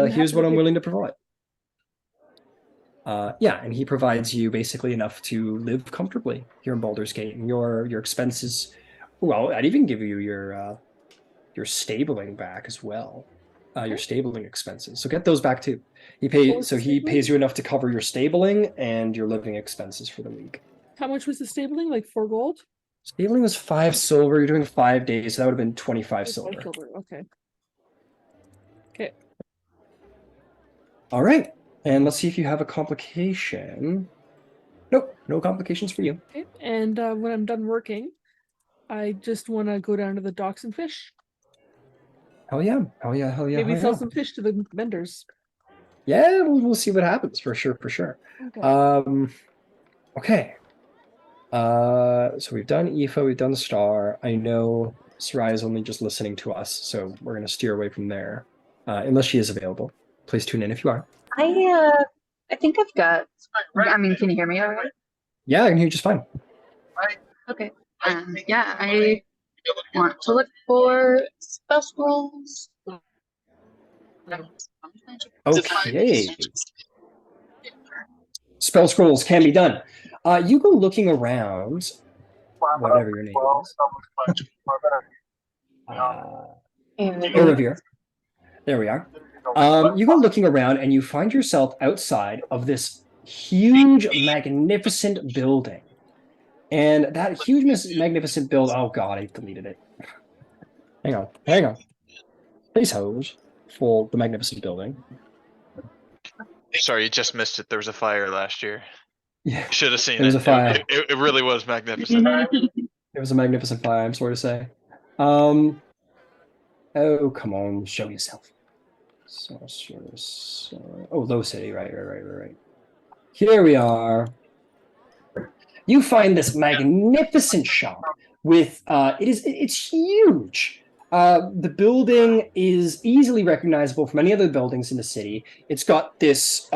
here's what I'm willing to provide. Yeah, and he provides you basically enough to live comfortably here in Baldur's Gate. And your expenses, well, I'd even give you your stabling back as well, your stabling expenses. So get those back too. He pays you enough to cover your stabling and your living expenses for the week. How much was the stabling? Like 4 gold? Stabling was 5 silver. You're doing 5 days, so that would have been 25 silver. Okay. Okay. All right. And let's see if you have a complication. Nope, no complications for you. Okay. And when I'm done working, I just want to go down to the docks and fish. Hell yeah. Hell yeah. Hell yeah. Maybe hell sell yeah. some fish to the vendors. Yeah, we'll see what happens for sure. Okay. Okay. So we've done Aoife, we've done the Star. I know Sarai is only just listening to us, so we're gonna steer away from there. Unless she is available. Please tune in if you are. I think I've got. I mean, can you hear me all right? Yeah, I can hear you just fine. Okay. Yeah, I want to look for spell scrolls. Okay. Spell scrolls can be done. You go looking around, whatever your name is. Revere. There we are. You go looking around and you find yourself outside of this huge, magnificent building. And that huge, magnificent building. Oh, God, I deleted it. Hang on. Please hold for the magnificent building. Sorry, you just missed it. There was a fire last year. Yeah. Should have seen it. There was a fire. It really was magnificent. It was a magnificent fire, I'm sorry to say. Oh, come on, show yourself. Oh, Low City, right. Here we are. You find this magnificent shop with it's huge. The building is easily recognizable from any other buildings in the city. It's got this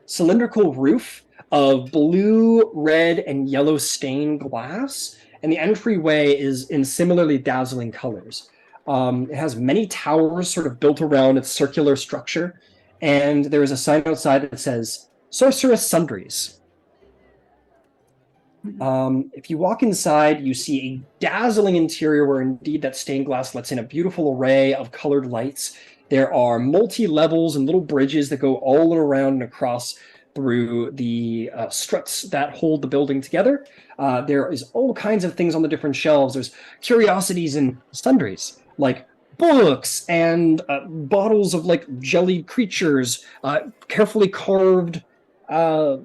cylindrical roof of blue, red, and yellow stained glass, and the entryway is in similarly dazzling colors. It has many towers sort of built around its circular structure, and there is a sign outside that says Sorceress Sundries. If you walk inside, you see a dazzling interior where indeed that stained glass lets in a beautiful array of colored lights. There are multi-levels and little bridges that go all around and across through the struts that hold the building together. There is all kinds of things on the different shelves. There's curiosities and sundries, like books and bottles of like jellied creatures, carefully carved little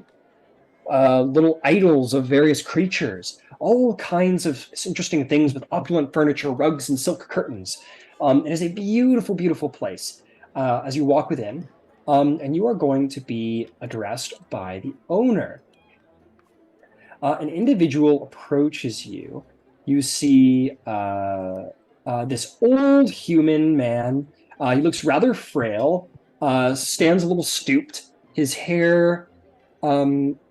idols of various creatures, all kinds of interesting things with opulent furniture, rugs, and silk curtains. It is a beautiful, beautiful place as you walk within, and you are going to be addressed by the owner. An individual approaches you. You see this old human man. He looks rather frail, stands a little stooped. His hair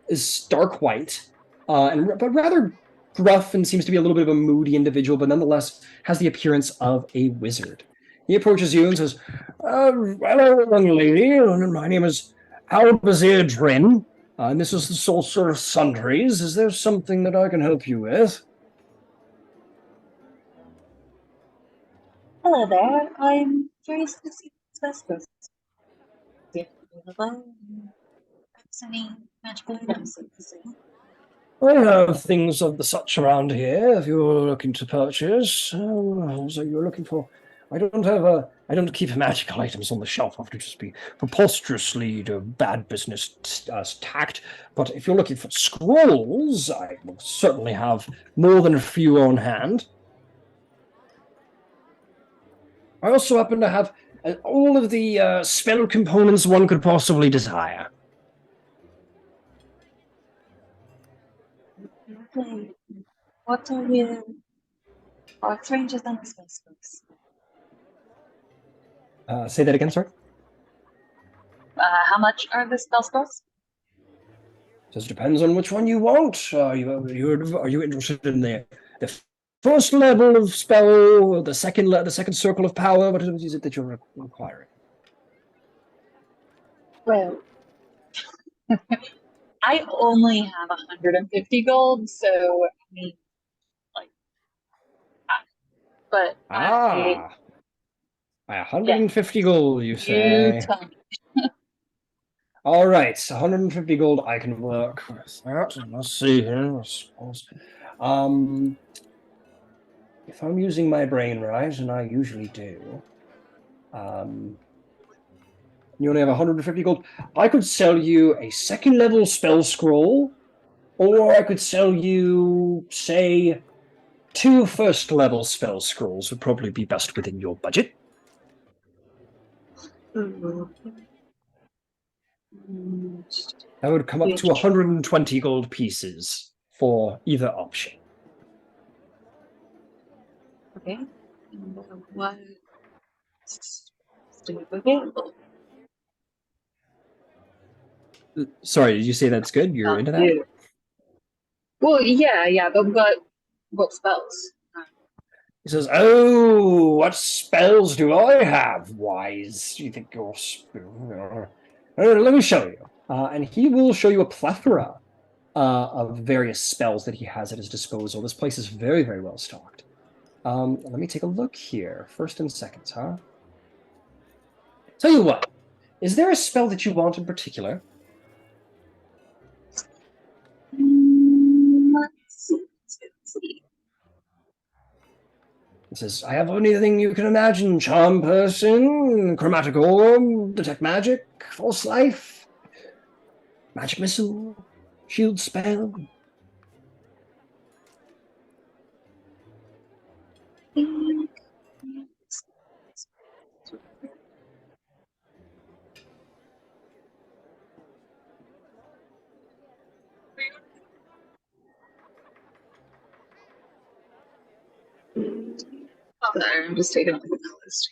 is dark white, but rather gruff and seems to be a little bit of a moody individual, but nonetheless has the appearance of a wizard. He approaches you and says, hello, young lady. My name is Albazir Drin, and this is the Sorceress Sundries. Is there something that I can help you with? Hello there. I'm curious to see specialists. Any magical items? I have things of the such around here if you're looking to purchase. So you're looking for... I don't keep magical items on the shelf. I have to just be preposterously bad business tact. But if you're looking for scrolls, I will certainly have more than a few on hand. I also happen to have all of the spell components one could possibly desire. Okay. What are your ranges and spells? Say that again, sorry? How much are the spell scrolls? Just depends on which one you want. Are you interested in the first level of spell, the second circle of power? What is it that you're requiring? Well, I only have 150 gold, so I mean, like, but I, Ah, 150 gold, you you say? tell me. All right, 150 gold. I can work with that. Let's see here. I suppose. If I'm using my brain right, and I usually do, you only have 150 gold. I could sell you a second level spell scroll, or I could sell you, say, 2 first level spell scrolls. Would probably be best within your budget. That would come up to 120 gold pieces for either option. Okay. What's available? Sorry, did you say that's good? You're into that? Yeah. Well, yeah, but what spells? He says, "Oh, what spells do I have, wise? You think you're... let me show you." And he will show you a plethora of various spells that he has at his disposal. This place is very, very well stocked. Let me take a look here. First and seconds, huh? Tell you what, is there a spell that you want in particular? Let's see. It says, "I have anything you can imagine. Charm person, chromatic orb, detect magic, false life, magic missile, shield spell." Sorry, I'm just taking a look at the list.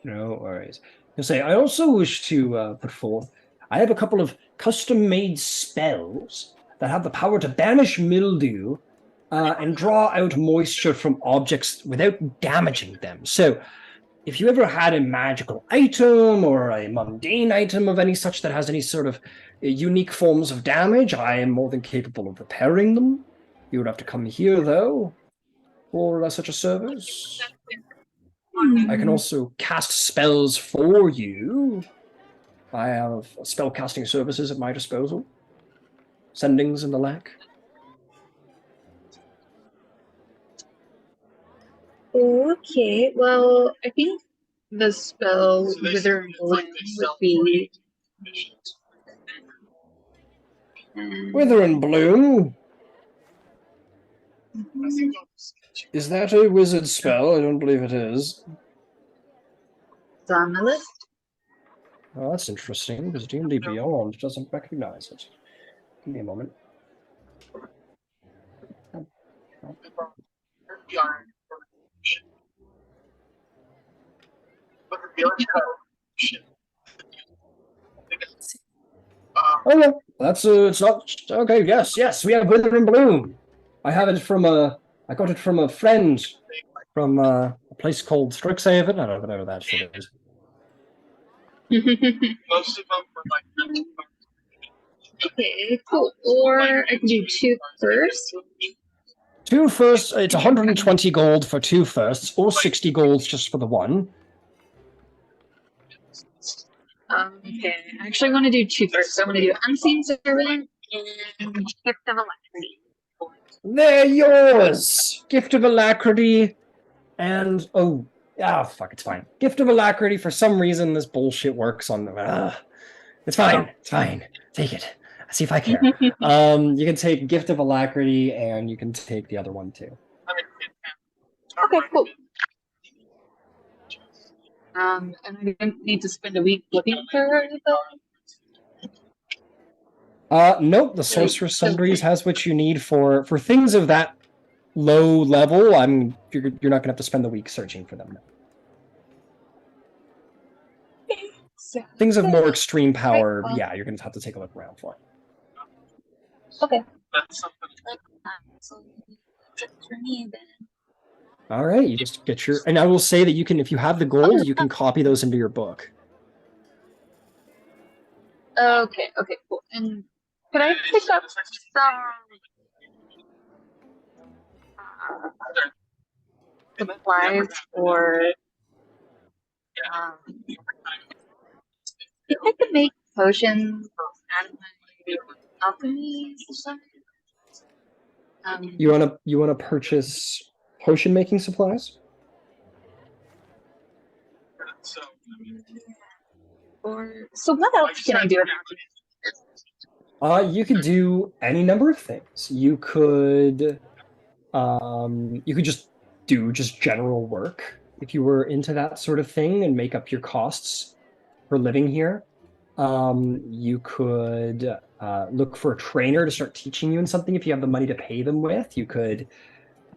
No worries. He'll say, "I also wish to put forth, I have a couple of custom-made spells that have the power to banish mildew and draw out moisture from objects without damaging them. So if you ever had a magical item or a mundane item of any such that has any sort of unique forms of damage, I am more than capable of repairing them. You would have to come here, though, for such a service. I can also cast spells for you. I have spell casting services at my disposal. Sendings and the like." Okay, well, I think the spell Wither and Bloom would be. Wither and Bloom. Is that a wizard spell? I don't believe it is. It's on the list. Oh, that's interesting, because D&D Beyond doesn't recognize it. Give me a moment. Oh no, that's it's not okay. Yes, we have Wither and Bloom. I have it from I got it from a friend from a place called Strixhaven. I don't know whatever that shit is. Most of them were like. Okay, cool. Or I can do 2 first. 2 firsts, it's 120 gold for 2 firsts, or 60 golds just for the one. Okay, I actually want to do 2 first. So I'm going to do Unseen Servant and Gift of Alacrity. They're yours! Gift of Alacrity and... fuck, it's fine. Gift of Alacrity, for some reason, this bullshit works on them. It's fine. Take it. See if I care. You can take Gift of Alacrity, and you can take the other one, too. Okay, cool. And I didn't need to spend a week looking for the... Nope, the Sorcerer's Sundries has what you need for things of that low level. You're not going to have to spend the week searching for them. Things of more extreme power, yeah, you're going to have to take a look around for. Okay. That's something for me then. All right, you just get your... And I will say that you can, if you have the gold, you can copy those into your book. Okay, okay, cool. And could I pick up some supplies for if I could make potions out of my alchemy supplies? You wanna purchase potion making supplies? Or so what else can I do with alchemy? You could do any number of things. You could just do just general work if you were into that sort of thing and make up your costs for living here. You could look for a trainer to start teaching you in something if you have the money to pay them with. You could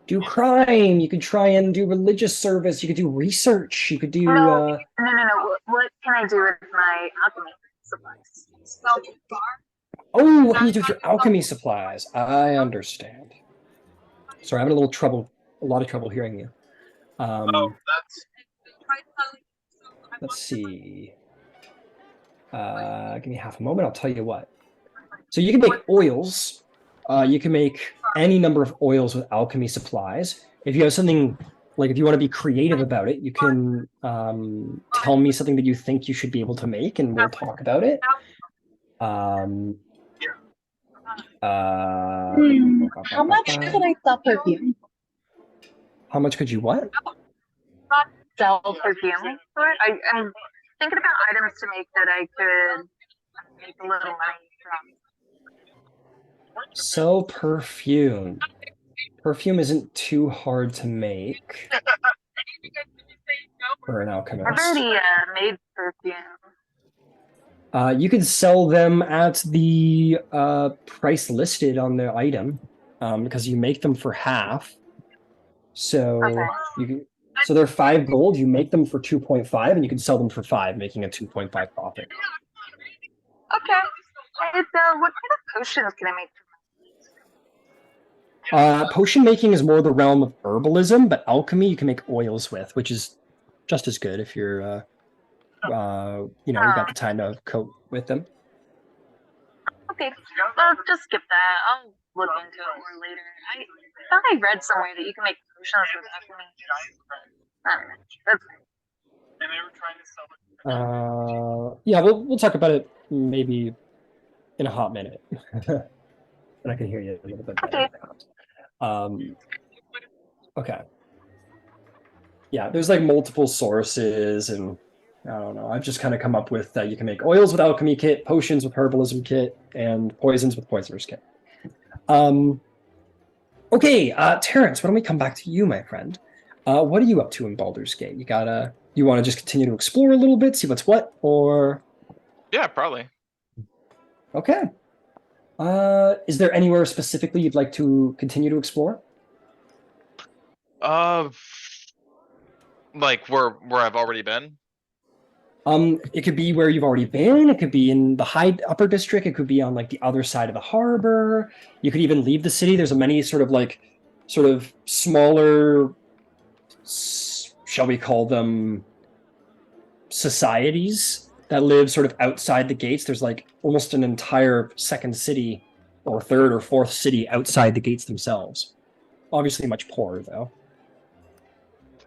do crime. You could try and do religious service. You could do research. You could do. No. What can I do with my alchemy supplies? Oh, what can you do with your alchemy supplies? I understand. Sorry, I'm having a lot of trouble hearing you. Let's see. Give me half a moment. I'll tell you what. So you can make oils. You can make any number of oils with alchemy supplies. If you have something like if you want to be creative about it, you can tell me something that you think you should be able to make, and we'll talk about it. How much could I sell perfume? How much could you what? Sell perfume for it? I'm thinking about items to make that I could make a little money from. Sell perfume. Perfume isn't too hard to make for an alchemist. I've already made perfume. You could sell them at the price listed on the item because you make them for half. So so they're 5 gold. You make them for 2.5, and you can sell them for 5, making a 2.5 profit. Okay. What kind of potions can I make? Potion making is more the realm of herbalism, but alchemy you can make oils with, which is just as good if you're you got the time to coat with them. Okay, well, just skip that. I'll look into it more later. I thought I read somewhere that you can make potions with alchemy. That's Yeah, we'll talk about it maybe in a hot minute. And I can hear you a little bit better. Okay. Yeah, there's like multiple sources, and I don't know. I've just kind of come up with that you can make oils with alchemy kit, potions with herbalism kit, and poisons with poisoners kit. Okay, Terrence, why don't we come back to you, my friend? What are you up to in Baldur's Gate? You want to just continue to explore a little bit, see what's what, or? Yeah, probably. Okay. Is there anywhere specifically you'd like to continue to explore? Like where I've already been. It could be where you've already been. It could be in the upper district. It could be on like the other side of the harbor. You could even leave the city. There's many sort of smaller, shall we call them, societies that live sort of outside the gates. There's like almost an entire second city or third or fourth city outside the gates themselves. Obviously much poorer though.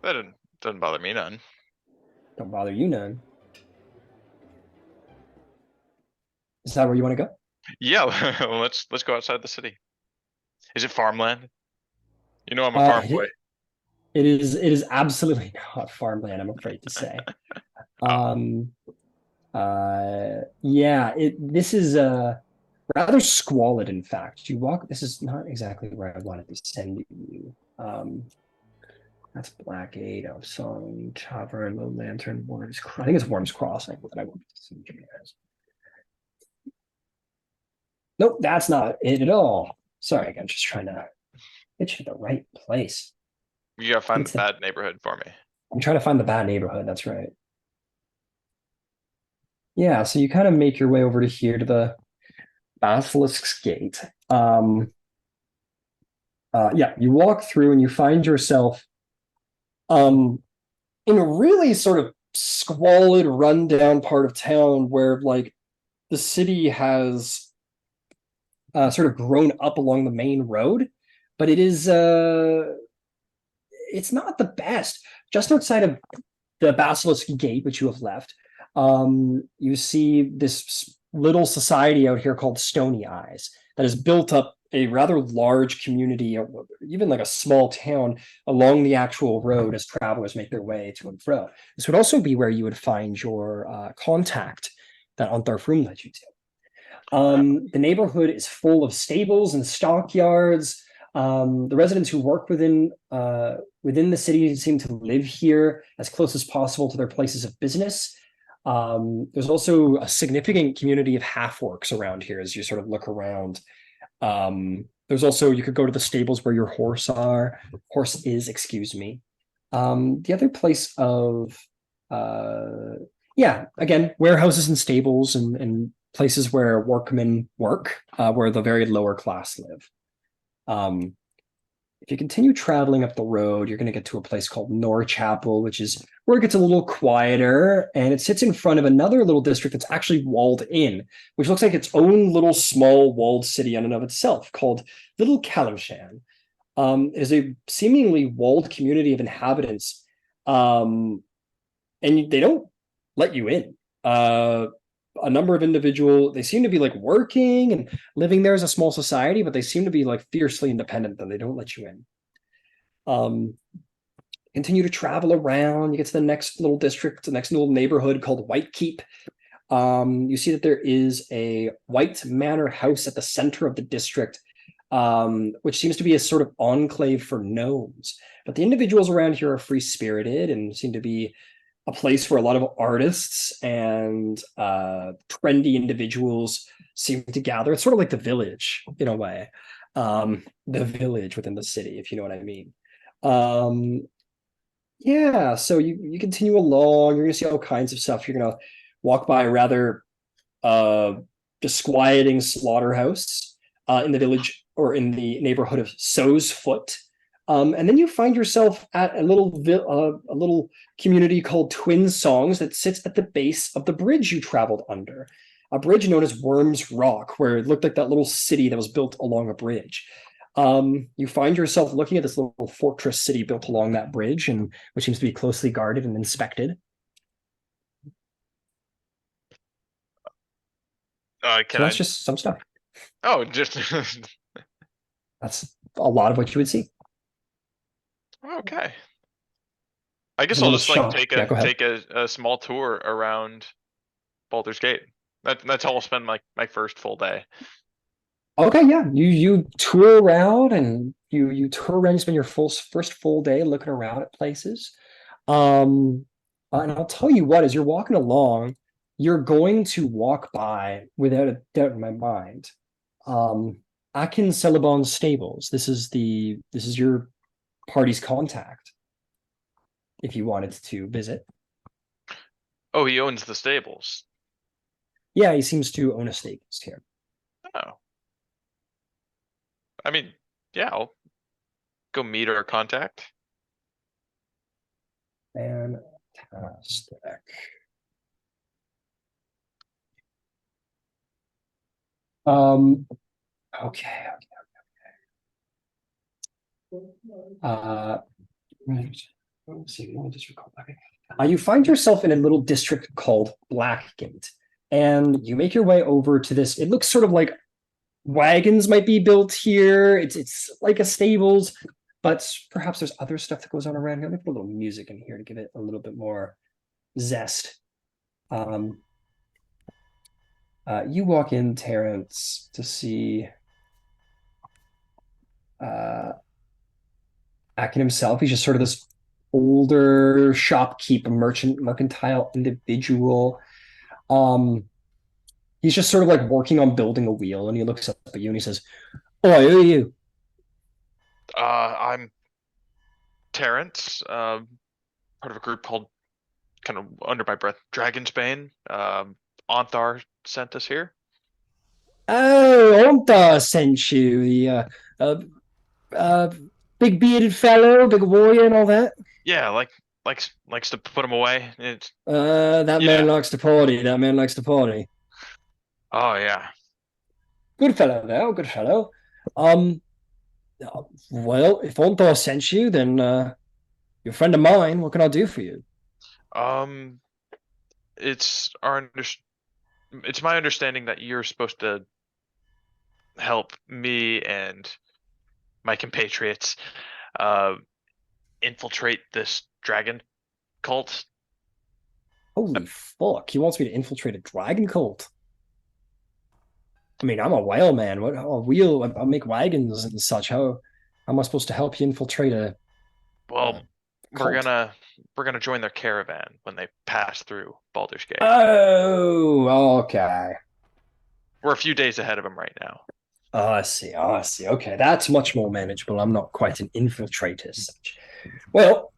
That doesn't bother me none. Don't bother you none. Is that where you want to go? Yeah, let's go outside the city. Is it farmland? You know I'm a farm boy. It is absolutely not farmland, I'm afraid to say. This is rather squalid, in fact. This is not exactly where I wanted to send you. That's Blackgate, Song, Tavern, the Lantern, Worms. I think it's Worms Crossing that I wanted to send you guys. Nope, that's not it at all. Sorry, I'm just trying to get you to the right place. You gotta find the bad neighborhood for me. I'm trying to find the bad neighborhood, that's right. Yeah, so you kind of make your way over to here to the Basilisk's Gate. You walk through and you find yourself in a really sort of squalid, rundown part of town where like the city has sort of grown up along the main road, but it's not the best. Just outside of the Basilisk Gate, which you have left, you see this little society out here called Stony Eyes that has built up a rather large community, even like a small town along the actual road as travelers make their way to and fro. This would also be where you would find your contact that Antharfrum led you to. The neighborhood is full of stables and stockyards. The residents who work within the city seem to live here as close as possible to their places of business. There's also a significant community of half-orcs around here as you sort of look around. There's also, you could go to the stables where your horse is, excuse me. The other place of, again, warehouses and stables and places where workmen work, where the very lower class live. If you continue traveling up the road, you're going to get to a place called Norchapel, which is where it gets a little quieter, and it sits in front of another little district that's actually walled in, which looks like its own little small walled city in and of itself, called Little Calimshan. It is a seemingly walled community of inhabitants, and they don't let you in. A number of individuals, they seem to be like working and living there as a small society, but they seem to be like fiercely independent, and they don't let you in. Continue to travel around, you get to the next little district, the next little neighborhood called Whitekeep. You see that there is a white manor house at the center of the district, which seems to be a sort of enclave for gnomes. But the individuals around here are free-spirited and seem to be a place where a lot of artists and trendy individuals seem to gather. It's sort of like the village in a way, the village within the city, if you know what I mean. So you continue along. You're going to see all kinds of stuff. You're going to walk by a rather disquieting slaughterhouse in the village or in the neighborhood of So's Foot. And then you find yourself at a little community called Twin Songs that sits at the base of the bridge you traveled under, a bridge known as Worm's Rock, where it looked like that little city that was built along a bridge. You find yourself looking at this little fortress city built along that bridge, and which seems to be closely guarded and inspected. That's just some stuff. Oh, just That's a lot of what you would see. Okay. I guess I'll just like take a small tour around Baldur's Gate. That's how I'll spend my first full day. Okay, yeah. You tour around and you tour around, you spend your first full day looking around at places. And I'll tell you what, as you're walking along, you're going to walk by, without a doubt in my mind, Akin Celebon's stables. This is your party's contact, if you wanted to visit. Oh, he owns the stables. Yeah, he seems to own a stables here. Oh. I mean, yeah, I'll go meet our contact. Fantastic. Okay. Let's see. You find yourself in a little district called Blackgate, and you make your way over to this. It looks sort of like wagons might be built here. It's like a stables, but perhaps there's other stuff that goes on around here. Let me put a little music in here to give it a little bit more zest. You walk in, Terrence, to see Akin himself. He's just sort of this older shopkeep, mercantile individual. He's just sort of like working on building a wheel, and he looks up at you and he says, "Oh, who are you?" I'm Terrence, part of a group called, kind of under my breath, Dragonsbane. Onthar sent us here. Oh, Onthar sent you, the big bearded fellow, big warrior, and all that. Yeah, likes to put him away. That man likes to party. That man likes to party. Oh yeah. Good fellow, though. Good fellow. Um, well, if Onthor sent you, then you're a friend of mine. What can I do for you? Um, it's our it's my understanding that you're supposed to help me and my compatriots uh infiltrate this dragon cult. Holy fuck! He wants me to infiltrate a dragon cult. I mean, I'm a whale man. What? A wheel? I make wagons and such. How am I supposed to help you infiltrate a Well, we're cult? gonna we're gonna join their caravan when they pass through Baldur's Gate. Oh, okay. We're a few days ahead of them right now. Oh, I see. Oh, I see. Okay, that's much more manageable. I'm not quite an infiltrator as such. Well,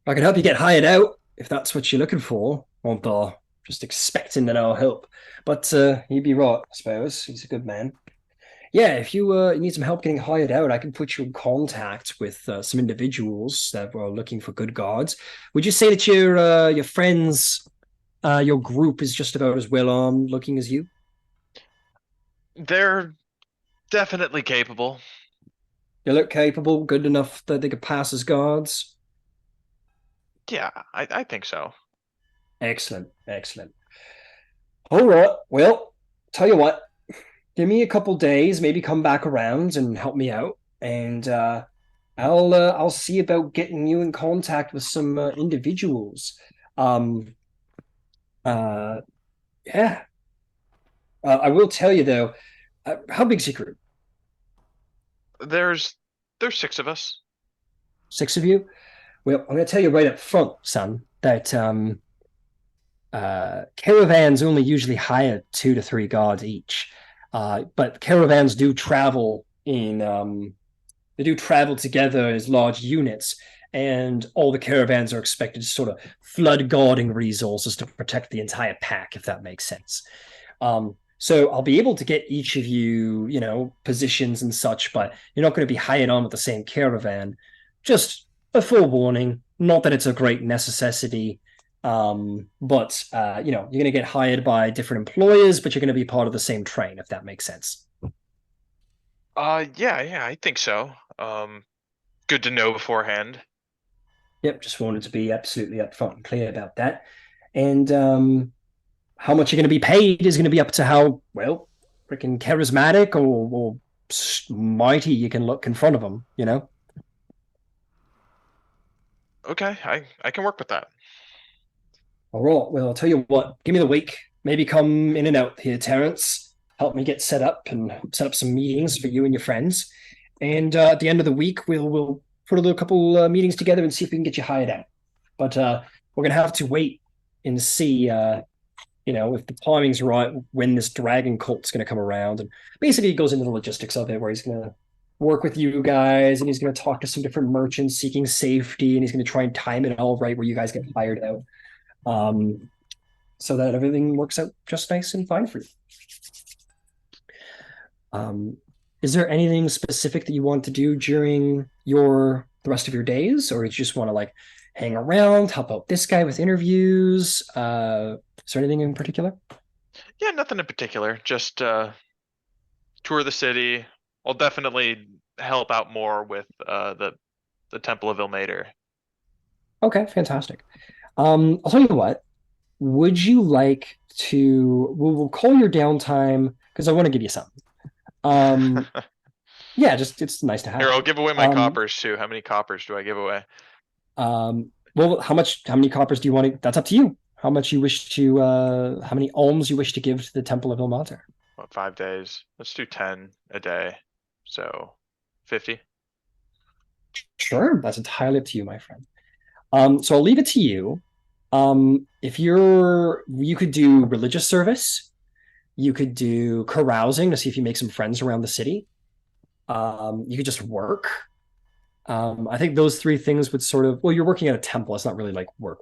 I can help you get hired out if that's what you're looking for. Although just expecting that I'll help. But he'd be right, I suppose. He's a good man. Yeah, if you need some help getting hired out, I can put you in contact with some individuals that were looking for good guards. Would you say that your friends, your group is just about as well armed looking as you? They're definitely capable. They look capable, good enough that they could pass as guards. Yeah, I think so. Excellent, excellent. All right. Well, tell you what, give me a couple days, maybe come back around and help me out, and I'll see about getting you in contact with some individuals. Um, uh, yeah. I will tell you though, how big's your group? There's there's six of us. Six of you? Well, I'm going to tell you right up front, son, that caravans only usually hire 2 to 3 guards each, but caravans do travel in they do travel together as large units, and all the caravans are expected to sort of flood guarding resources to protect the entire pack, if that makes sense. So I'll be able to get each of you, positions and such, but you're not going to be hired on with the same caravan. Just a forewarning. Not that it's a great necessity, but you're going to get hired by different employers, but you're going to be part of the same train, if that makes sense. Yeah, I think so. Good to know beforehand. Yep, just wanted to be absolutely upfront and clear about that. And how much you're going to be paid is going to be up to how, well, freaking charismatic or mighty you can look in front of them. Okay, I can work with that. All right, well, I'll tell you what, give me the week. Maybe come in and out here, Terrence. Help me get set up and set up some meetings for you and your friends. And at the end of the week, we'll put a couple meetings together and see if we can get you hired out. But we're gonna have to wait and see if the timing's right when this dragon cult's going to come around. And basically, he goes into the logistics of it, where he's going to work with you guys and he's going to talk to some different merchants seeking safety, and he's going to try and time it all right where you guys get hired out, so that everything works out just nice and fine for you. Um, is there anything specific that you want to do during the rest of your days, or you just want to like hang around, help out this guy with interviews? Is there anything in particular? Yeah, nothing in particular. Just tour the city. I'll definitely help out more with the Temple of Ilmater. Okay, fantastic. I'll tell you what. Would you like to? We'll call your downtime because I want to give you something. Um, yeah, just it's nice to Here, have. I'll give away my Um, coppers too. How many coppers do I give away? well, how many coppers do you want to? That's up to you. How much you wish to? How many alms you wish to give to the Temple of Ilmater? What, 5 days? Let's do 10 a day. So 50. Sure, that's entirely up to you, my friend. So I'll leave it to you. If you could do religious service, you could do carousing to see if you make some friends around the city. You could just work. I think those 3 things would sort of, well, you're working at a temple. It's not really like work.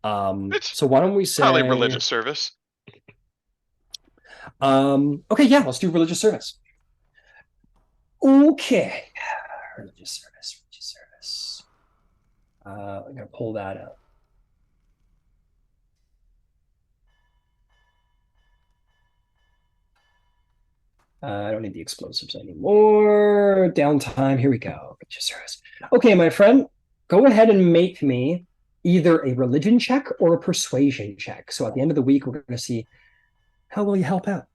It's So why don't we probably say, religious service. okay, yeah, let's do religious service. Okay, religious service. I'm gonna pull that up. I don't need the explosives anymore. Downtime. Here we go. Okay, my friend, go ahead and make me either a religion check or a persuasion check. So at the end of the week, we're going to see how will you help out.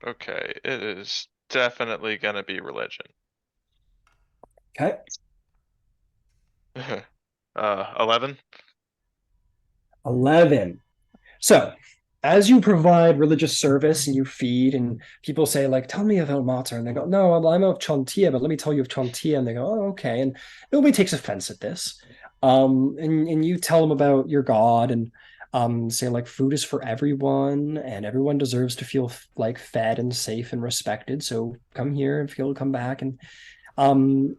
Okay, it is definitely gonna be religion. Okay. 11. 11. So, as you provide religious service and you feed, and people say, like, tell me of El Mater, and they go, no, I'm of Chontia, but let me tell you of Chontia, and they go, oh, okay. And nobody takes offense at this. And you tell them about your God and say, like, food is for everyone, and everyone deserves to feel like fed and safe and respected. So come here and come back. And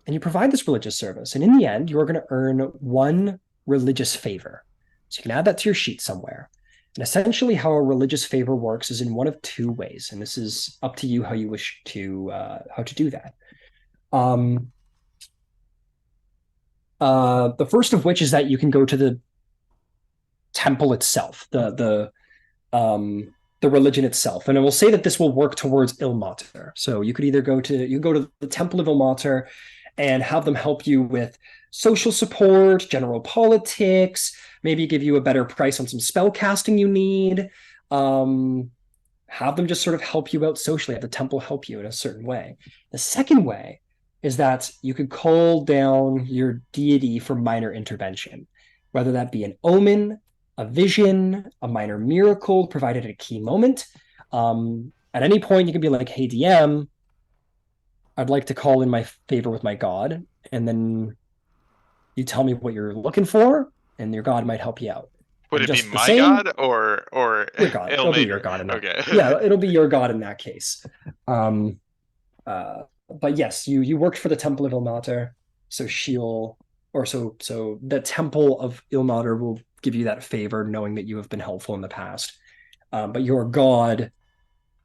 you provide this religious service. And in the end, you're going to earn one religious favor. So you can add that to your sheet somewhere. And essentially, how a religious favor works is in one of two ways, and this is up to you how you wish to how to do that. The first of which is that you can go to the temple itself, the religion itself, and I will say that this will work towards Ilmater. So you could either go to the Temple of Ilmater and have them help you with social support, general politics, maybe give you a better price on some spell casting you need. Have them just sort of help you out socially, have the temple help you in a certain way. The second way is that you could call down your deity for minor intervention, whether that be an omen, a vision, a minor miracle provided at a key moment. At any point, you can be like, hey, DM, I'd like to call in my favor with my god. And then you tell me what you're looking for, and your god might help you out. Would And it be just the my same, god or your god. It'll be your Ilmater? god in that. Okay. Yeah, it'll be your god in that case. But yes, you worked for the Temple of Ilmater, so so the Temple of Ilmater will give you that favor, knowing that you have been helpful in the past. But your god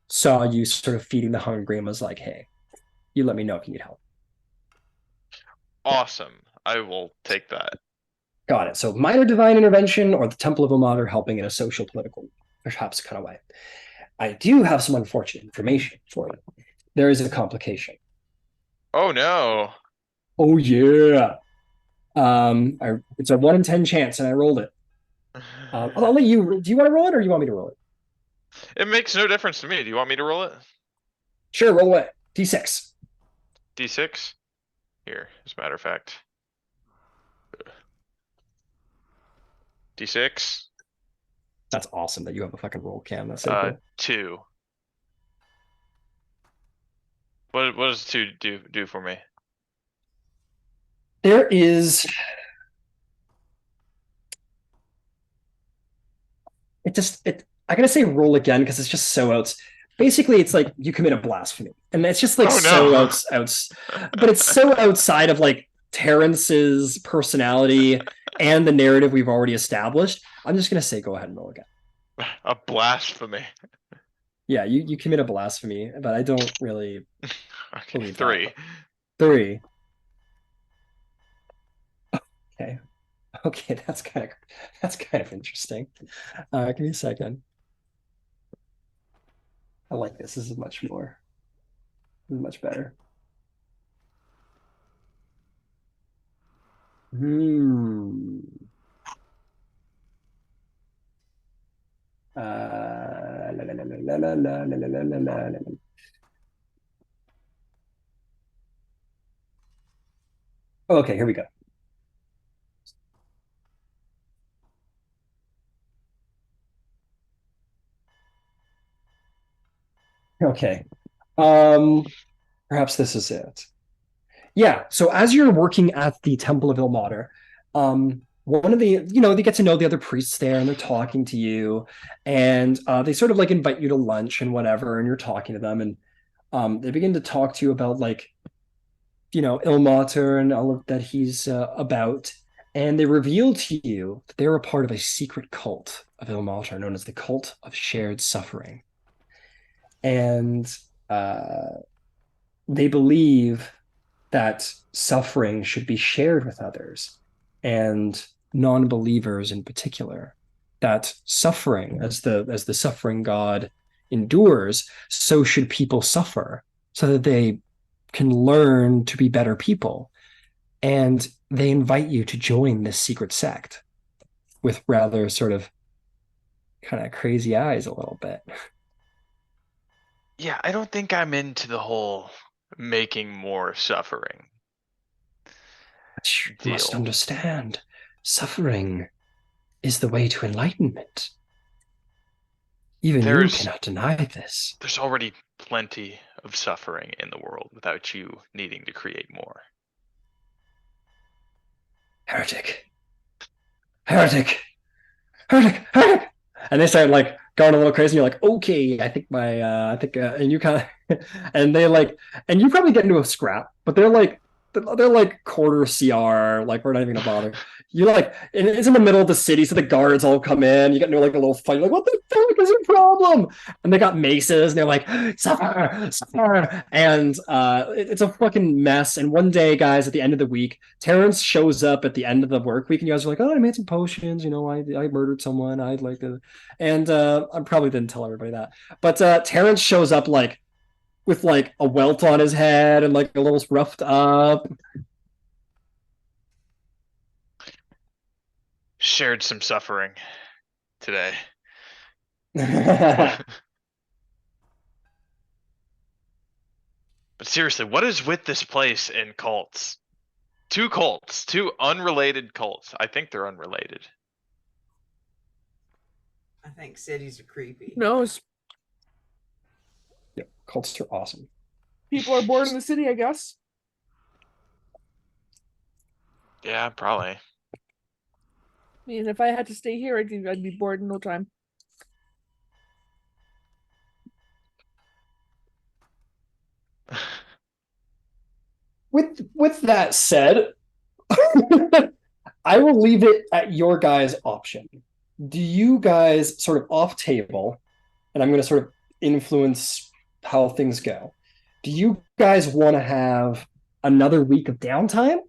saw you sort of feeding the hungry and was like, "Hey, you let me know if you need help." Awesome. I will take that. Got it. So minor divine intervention or the Temple of Ilmater helping in a social, political, perhaps kind of way. I do have some unfortunate information for you. There is a complication. Oh no. Oh yeah. It's a 1 in 10 chance, and I rolled it. I'll let you. Do you want to roll it, or you want me to roll it? It makes no difference to me. Do you want me to roll it? Sure, roll away. D6. D6? Here, as a matter of fact. D6? That's awesome that you have a fucking roll cam. That's so cool. 2. What does 2 do for me? There is. I gotta say roll again because it's just so outs. Basically, it's like you commit a blasphemy, and it's just like Oh, so no. outs, but it's so outside of like Terrence's personality and the narrative we've already established. I'm just gonna say go ahead and roll again. A blasphemy. Yeah, you commit a blasphemy, but I don't really Okay, believe 3. that. 3. Okay. Okay, that's kind of interesting. Give me a second. I like this. This is much better. Hmm. La, la, la, la, la, la, la, la, la, la, la, la. Okay, here we go. Okay. Perhaps this is it. Yeah, so as you're working at the Temple of Ilmater, one of the, they get to know the other priests there and they're talking to you, and they sort of like invite you to lunch and whatever, and you're talking to them, and they begin to talk to you about like, Ilmater and all of that he's about, and they reveal to you that they're a part of a secret cult of Ilmater known as the Cult of Shared Suffering. And they believe that suffering should be shared with others, and non-believers in particular. That suffering, as the suffering god endures, so should people suffer so that they can learn to be better people. And they invite you to join this secret sect with rather sort of kind of crazy eyes a little bit. Yeah, I don't think I'm into the whole making more suffering But you must deal. understand, suffering is the way to enlightenment. Even you There's cannot deny this. there's already plenty of suffering in the world without you needing to create more. Heretic. Heretic. Heretic. Heretic. And they start like going a little crazy. You're like, okay, and you kind of, and they like, and you probably get into a scrap, but they're like quarter CR, like we're not even gonna bother. You like, and it's in the middle of the city, so the guards all come in. You get into like a little fight. You're like, what the fuck is your problem? And they got maces, and they're like, suffer, suffer, and it's a fucking mess. And one day, guys, at the end of the week, Terrence shows up at the end of the work week, and you guys are like, oh, I made some potions. You know, I murdered someone. I'd like to, and I probably didn't tell everybody that, but Terrence shows up like with like a welt on his head and like a little roughed up. Shared some suffering today. What But seriously, what is with this place and cults? Two cults, two unrelated cults. I think they're unrelated. I think cities are creepy. Who knows? Yeah, cults are awesome. People are bored in the city, I guess. Yeah, probably. I mean, if I had to stay here, I'd be bored in no time. With that said, I will leave it at your guys' option. Do you guys sort of off table, and I'm going to sort of influence how things go. Do you guys want to have another week of downtime,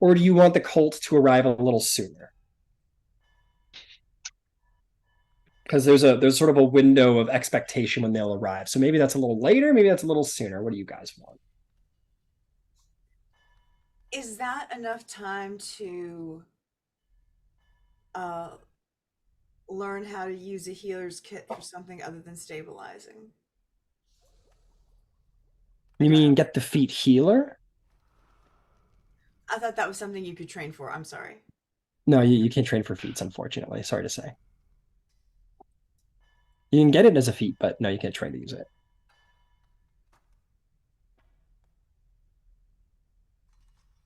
or do you want the cult to arrive a little sooner? Because there's sort of a window of expectation when they'll arrive. So maybe that's a little later, maybe that's a little sooner. What do you guys want? Is that enough time to learn how to use a healer's kit for something other than stabilizing? You mean get the feet healer? I thought that was something you could train for. I'm sorry. No, you can't train for feats, unfortunately. Sorry to say. You can get it as a feat, but no, you can't train to use it.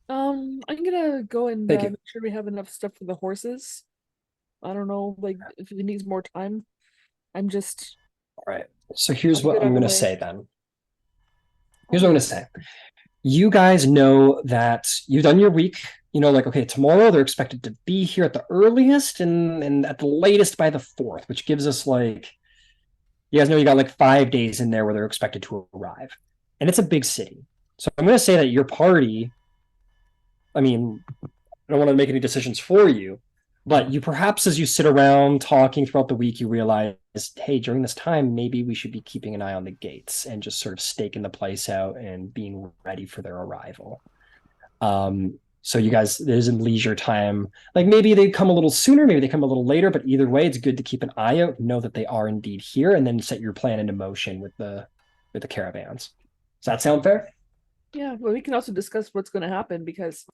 I'm gonna go and Thank you. make sure we have enough stuff for the horses. I don't know, like if it needs more time. I'm just All right. So here's I'm what good I'm on the going to way. say then. Here's what I'm going to say. You guys know that you've done your week. You know, like, okay, tomorrow they're expected to be here at the earliest and at the latest by the 4th, which gives us like, you guys know you got like 5 days in there where they're expected to arrive. And it's a big city. So I'm going to say that your party, I mean, I don't want to make any decisions for you, but you perhaps as you sit around talking throughout the week, you realize, hey, during this time, maybe we should be keeping an eye on the gates and just sort of staking the place out and being ready for their arrival. So you guys, there's in leisure time. Like maybe they come a little sooner, maybe they come a little later, but either way, it's good to keep an eye out, know that they are indeed here, and then set your plan into motion with the caravans. Does that sound fair? Yeah, well, we can also discuss what's going to happen because,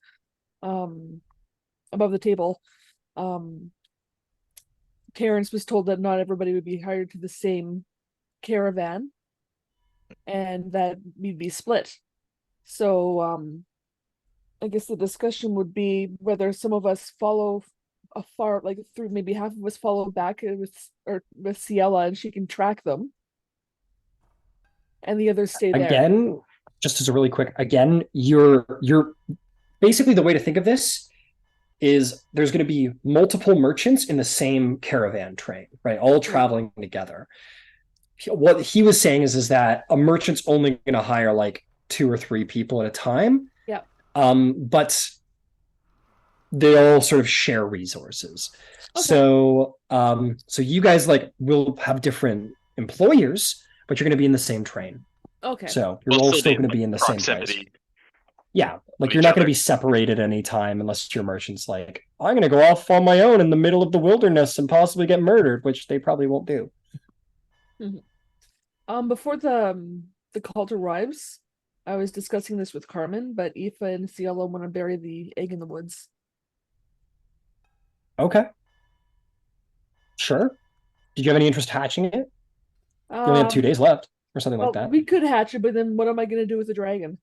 above the table, Terrence was told that not everybody would be hired to the same caravan, and that we'd be split. So, I guess the discussion would be whether some of us follow afar, like through maybe half of us follow back with Ciela, and she can track them, and the others stay there. Again, just as a really quick, again, you're basically the way to think of this is there's going to be multiple merchants in the same caravan train, right? All traveling together. What he was saying is that a merchant's only going to hire like 2 or 3 people at a time. Yeah. But they all sort of share resources. Okay. So you guys like will have different employers, but you're going to be in the same train. Okay. So you're We'll all still still be in, going to be in the same place. proximity. Yeah, like of you're each not going other. to be separated any time unless your merchant's like, I'm going to go off on my own in the middle of the wilderness and possibly get murdered, which they probably won't do. Before the cult arrives, I was discussing this with Carmen, but Aoife and Cielo want to bury the egg in the woods. Okay. Sure. Did you have any interest hatching it? You only have 2 days left or something like that. We could hatch it, but then what am I going to do with the dragon?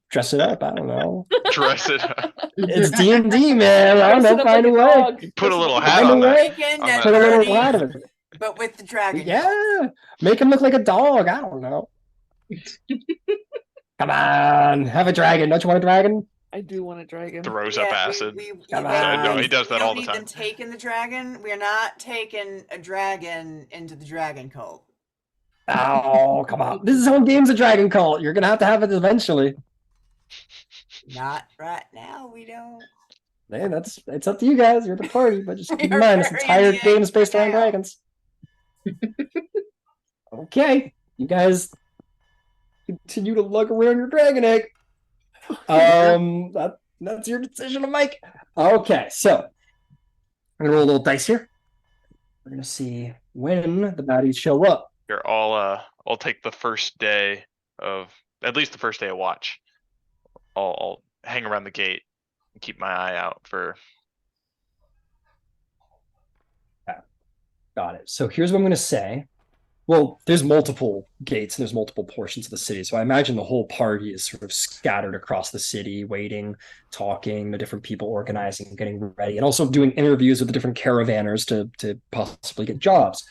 Dress it up. I don't know. Dress it up. It's D&D, man. I don't Dress it know. up Find like a way. dog. Put a Dress it little up hat Find a on that. way. Weekend on at that Put a little Bernie's, hat of it. but with the dragon. Yeah. Make him look like a dog. I don't know. Come on. Have a dragon. Don't you want a dragon? I do want a dragon. Throws up acid. Come No, on. he does that all the We don't need time. them taking the dragon. We're not taking a dragon into the dragon cult. Oh, come on. This is how game's a dragon cult. You're going to have it eventually. Not right now. We don't. Hey, it's up to you guys. You're the party, but just keep in You're mind this burying entire the game is egg based around now. dragons. Okay, you guys continue to lug around your dragon egg. That's your decision to make. Okay, so I'm gonna roll a little dice here. We're gonna see when the baddies show up. Here, I'll take the first day of at least the first day of watch. I'll hang around the gate and keep my eye out for. Got it. So here's what I'm gonna say. Well, there's multiple gates and there's multiple portions of the city. So I imagine the whole party is sort of scattered across the city, waiting, talking, the different people organizing, getting ready, and also doing interviews with the different caravanners to possibly get jobs.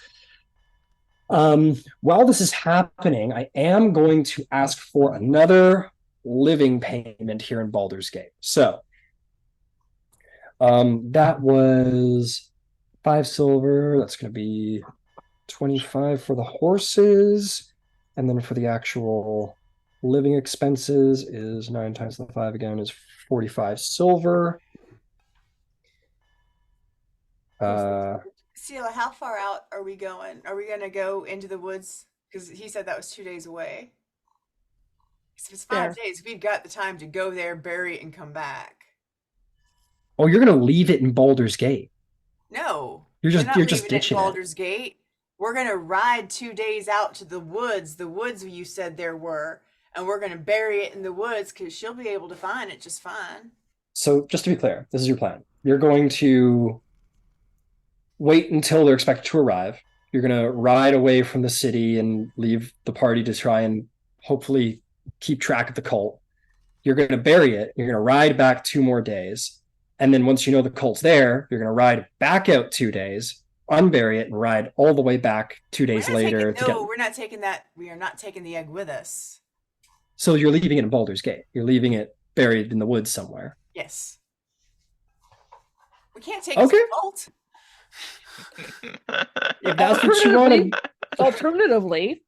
While this is happening, I am going to ask for another living payment here in Baldur's Gate. So that was 5 silver. That's going to be 25 for the horses, and then for the actual living expenses is 9 times the 5 again is 45 silver. Sheila, how far out are we going? Are we gonna go into the woods? Because he said that was 2 days away. If it's 5 days, we've got the time to go there, bury it, and come back. Oh, you're gonna leave it in Baldur's Gate? No, you're just leaving ditching it in Baldur's Gate. We're gonna ride 2 days out to the woods you said there were, and we're gonna bury it in the woods because she'll be able to find it just fine. So just to be clear, this is your plan. You're going to wait until they're expected to arrive. You're going to ride away from the city and leave the party to try and hopefully keep track of the cult. You're going to bury it. You're going to ride back 2 more days. And then once you know the cult's there, you're going to ride back out 2 days, unbury it, and ride all the way back 2 days later. We're not taking that. We are not taking the egg with us. So you're leaving it in Baldur's Gate. You're leaving it buried in the woods somewhere. Yes. We can't take it to the cult. If that's what you want to. Alternatively,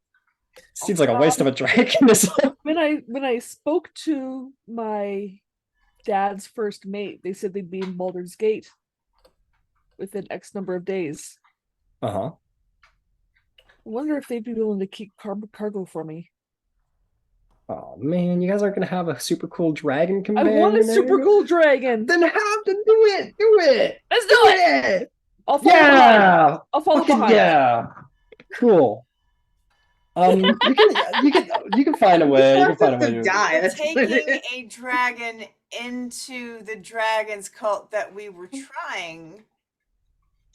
seems like a waste of a dragon. When I spoke to my dad's first mate, they said they'd be in Baldur's Gate within X number of days. I wonder if they'd be willing to keep cargo for me. Oh man, you guys aren't gonna have a super cool dragon companion. I want a super cool dragon. Then have to do it. Do it. Let's do it. I'll follow behind. I'll follow behind. Yeah. Cool. You can find a way. You can find a way to die. We're taking a dragon into the dragon's cult that we were trying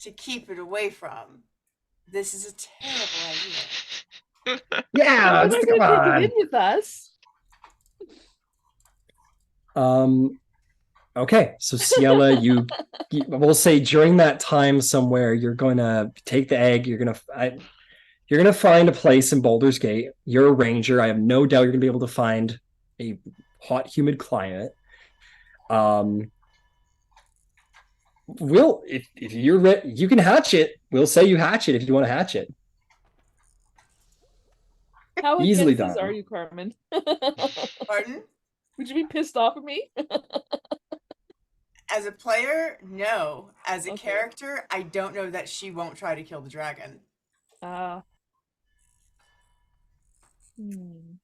to keep it away from. This is a terrible idea. Yeah, let's come on. Take it in with us. Okay, so Ciela, we'll say during that time somewhere, you're going to take the egg. You're gonna find a place in Baldur's Gate. You're a ranger. I have no doubt you're gonna be able to find a hot, humid climate. If you're ready, you can hatch it. We'll say you hatch it if you want to hatch it. How easily against done. Are you, Carmen? Pardon? Would you be pissed off at me? As a player, no. As a character, I don't know that she won't try to kill the dragon. Hmm.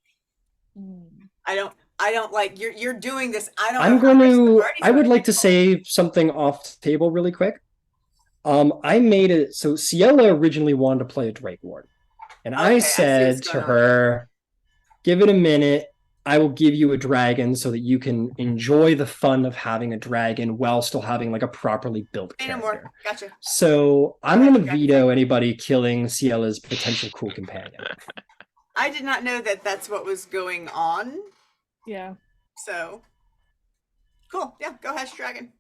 Hmm. I don't like you're doing this. I don't I'm know how going the rest of the to. party's I would gonna like to handle it. say something off the table really quick. I made it so Ciela originally wanted to play a Drake Lord, and I Okay, I see what's said to going on. her, "Give it a minute. I will give you a dragon so that you can enjoy the fun of having a dragon while still having like a properly built Say no more. character." Gotcha. So I'm ahead, going to Dragon veto Thing. anybody killing Ciela's potential cool companion. I did not know that that's what was going on. Yeah. So cool. Yeah, go ahead, Dragon.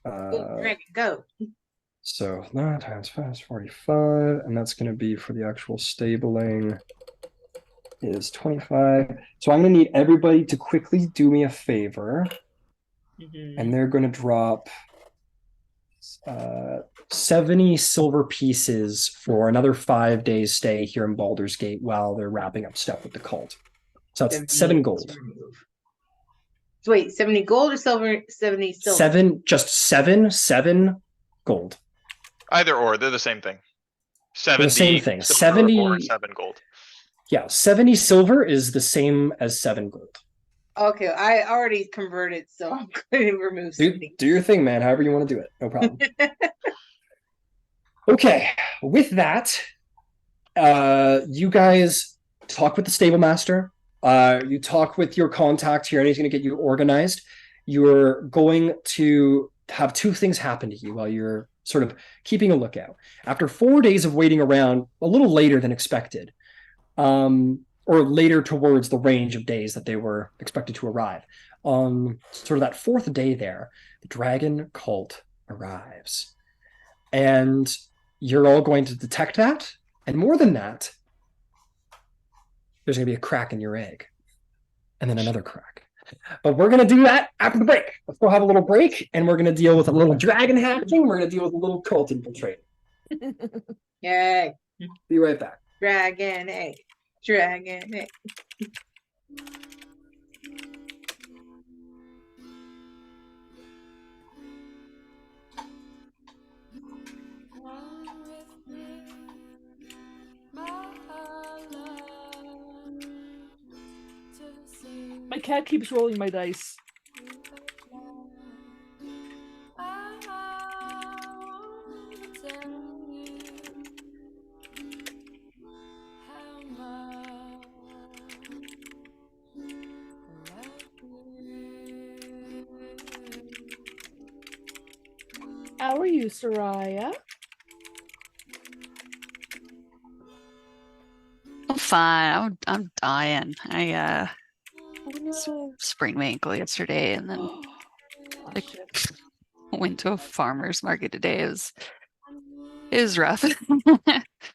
Dragon, go. So 9 times 5 is 45, and that's going to be for the actual stabling is 25. So I'm going to need everybody to quickly do me a favor, and they're going to drop 70 silver pieces for another 5 days stay here in Baldur's Gate while they're wrapping up stuff with the cult. So that's 7 gold. So wait, 70 gold or silver? 70 silver. 7, just 7 gold. Either or, they're the same thing. They're 70 the same thing. silver 70, or 7 gold. yeah, 70 silver is the same as 7 gold. Okay, I already converted, so I'm going to remove 70. Do your thing, man. However you want to do it. No problem. Okay, with that, you guys talk with the stable master. You talk with your contact here, and he's going to get you organized. You're going to have 2 things happen to you while you're sort of keeping a lookout. After 4 days of waiting around, a little later than expected, or later towards the range of days that they were expected to arrive. Sort of that 4th day there, the dragon cult arrives. And you're all going to detect that. And more than that, there's going to be a crack in your egg. And then another crack. But we're going to do that after the break. Let's go have a little break, and we're going to deal with a little dragon hatching. We're going to deal with a little cult infiltrating. Yay. Be right back. Dragon egg. Dragon egg. My cat keeps rolling my dice. How are you, Soraya? I'm fine. I'm dying. I Oh no. sprained my ankle yesterday, and then Oh, like shit. went to a farmer's market today. It was rough.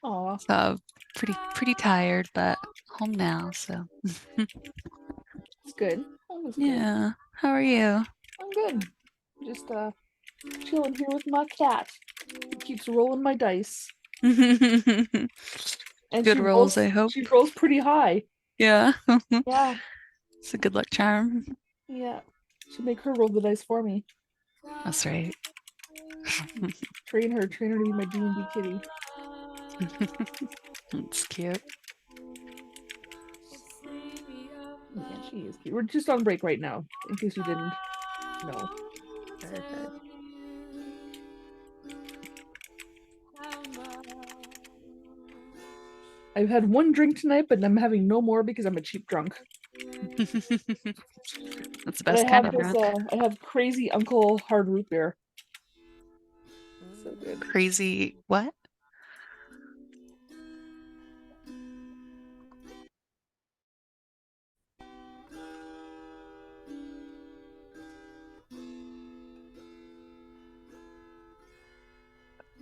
Aw. So pretty tired, but home now. So It's good. Oh, it's good. yeah. How are you? I'm good. Just chilling here with my cat. He keeps rolling my dice. And Good she rolls, I hope. She rolls pretty high. Yeah. Yeah. It's a good luck charm. Yeah. Should make her roll the dice for me. That's right. Train her to be my D&D kitty. That's cute. Yeah, she is cute. We're just on break right now, in case you didn't know. I've had 1 drink tonight, but I'm having no more because I'm a cheap drunk. That's the But best kind of drunk. I have crazy Uncle hard root beer. So good. Crazy what?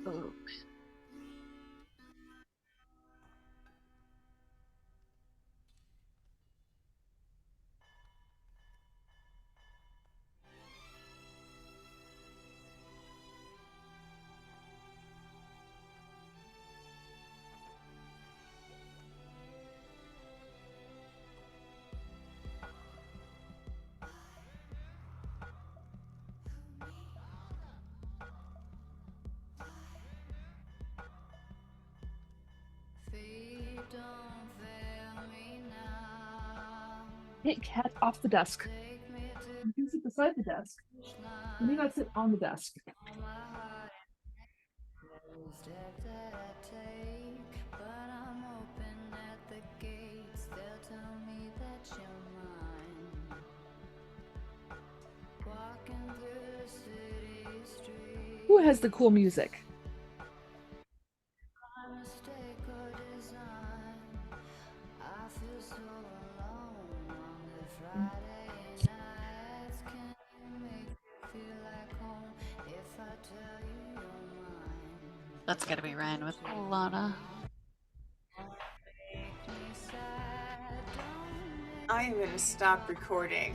Oh. Hey, cat, off the desk. You can sit beside the desk. You may not sit on the desk. Who has the cool music? That's gotta be Ryan with Lana. I'm going to stop recording.